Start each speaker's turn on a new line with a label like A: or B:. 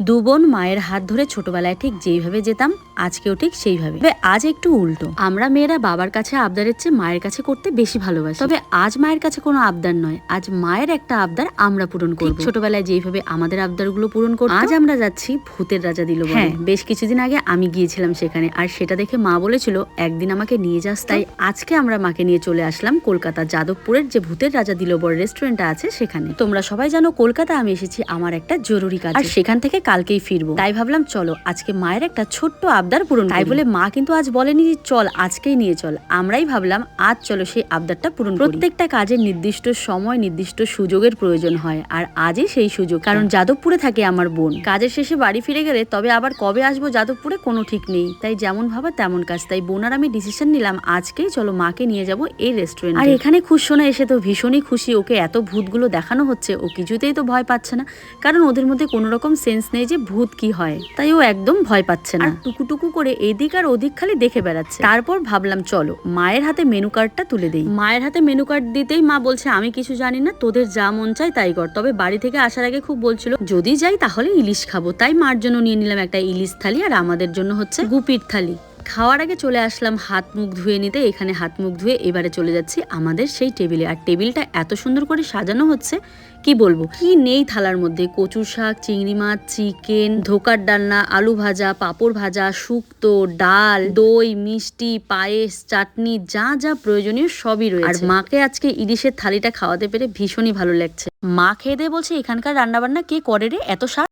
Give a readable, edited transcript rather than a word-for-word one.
A: দু বোন মায়ের হাত ধরে ছোটবেলায় ঠিক যেইভাবে যেতাম আজকেও ঠিক সেইভাবে। তবে আজ একটু উল্টো, আমরা মেয়েরা বাবার কাছে আবদারের চেয়ে মায়ের কাছে করতে বেশি ভালোবাসি। তবে আজ মায়ের কাছে কোনো আবদার নয়, আজ মায়ের একটা আবদার আমরা পূরণ করব। ছোটবেলায় যেইভাবে আমাদের আবদারগুলো পূরণ করব, আজ আমরা যাচ্ছি ভূতের রাজা দিল। হ্যাঁ, বেশ কিছুদিন আগে আমি গিয়েছিলাম সেখানে, আর সেটা দেখে মা বলেছিল একদিন আমাকে নিয়ে যাস। তাই আজকে আমরা মাকে নিয়ে চলে আসলাম কলকাতা যাদবপুরের যে ভূতের রাজা দিলবর রেস্টুরেন্টটা আছে সেখানে। তোমরা সবাই জানো কলকাতা আমি এসেছি আমার একটা জরুরি কাজ, আর সেখান থেকে কালকেই ফিরবো। তাই ভাবলাম চলো আজকে মায়ের একটা ছোট্ট আবদার পূরণ করি। তাই বলে মা কিন্তু আজ বলেনি চল আজকেই নিয়ে চল, আমরাই ভাবলাম আজ চলো সেই আবদারটা পূরণ করি। প্রত্যেকটা কাজের নির্দিষ্ট সময় নির্দিষ্ট সুযোগের প্রয়োজন হয়, আর আজই সেই সুযোগ। কারণ যাদবপুরে থাকে আমার বোন, কাজের শেষে বাড়ি ফিরে গেলে তবে আবার কবে আসবো যাদবপুরে কোনো ঠিক নেই। তাই যেমন ভাবা তেমন কাজ। তাই বোন আর আমি ডিসিশন নিলাম আজকেই চলো মাকে নিয়ে যাবো এই রেস্টুরেন্ট। আর এখানে খুশোনা এসে তো ভীষণই খুশি, ওকে এত ভূতগুলো দেখানো হচ্ছে, ও কিছুতেই তো ভয় পাচ্ছে না, কারণ ওদের মধ্যে কোনো রকম সেন্স নেই যে ভূত কি হয়। তাই ও একদম ভয় পাচ্ছে না, টুকুটুকু করে এদিক আর ওদিক খালি দেখে বেড়াচ্ছে। তারপর ভাবলাম চলো মায়ের হাতে মেনু কার্ডটা তুলে দেই। মায়ের হাতে মেনু কার্ড দিতেই মা বলছে আমি কিছু জানি না, তোদের যা মন চায় তাই কর। তবে বাড়ি থেকে আসার আগে খুব বলছিল যদি যাই তাহলে ইলিশ খাবো, তাই মার জন্য নিয়ে নিলাম একটা ইলিশ থালি, আর আমাদের জন্য হচ্ছে গুপির থালি। খাওয়ার আগে চলে আসলাম হাত মুখ ধুয়ে নিতে। এখানে হাত মুখ ধুয়ে এবারে চলে যাচ্ছি আমাদের সেই টেবিলে। আর টেবিলটা এত সুন্দর করে সাজানো হচ্ছে কি বলবো, কি নেই থালার মধ্যে, কচু শাক, চিংড়ি মাছ, চিকেন, ধোকার ডালনা, আলু ভাজা, পাঁপড় ভাজা, শুক্তো, ডাল, দই, মিষ্টি, পায়েস, চাটনি, যা যা প্রয়োজনীয় সবই রয়েছে। আর মাকে আজকে ইলিশের থালিটা খাওয়াতে পেরে ভীষণই ভালো লাগছে। মা খেয়ে দিয়ে বলছে এখানকার রান্নাবান্না কে করে রে, এত স্বাদ।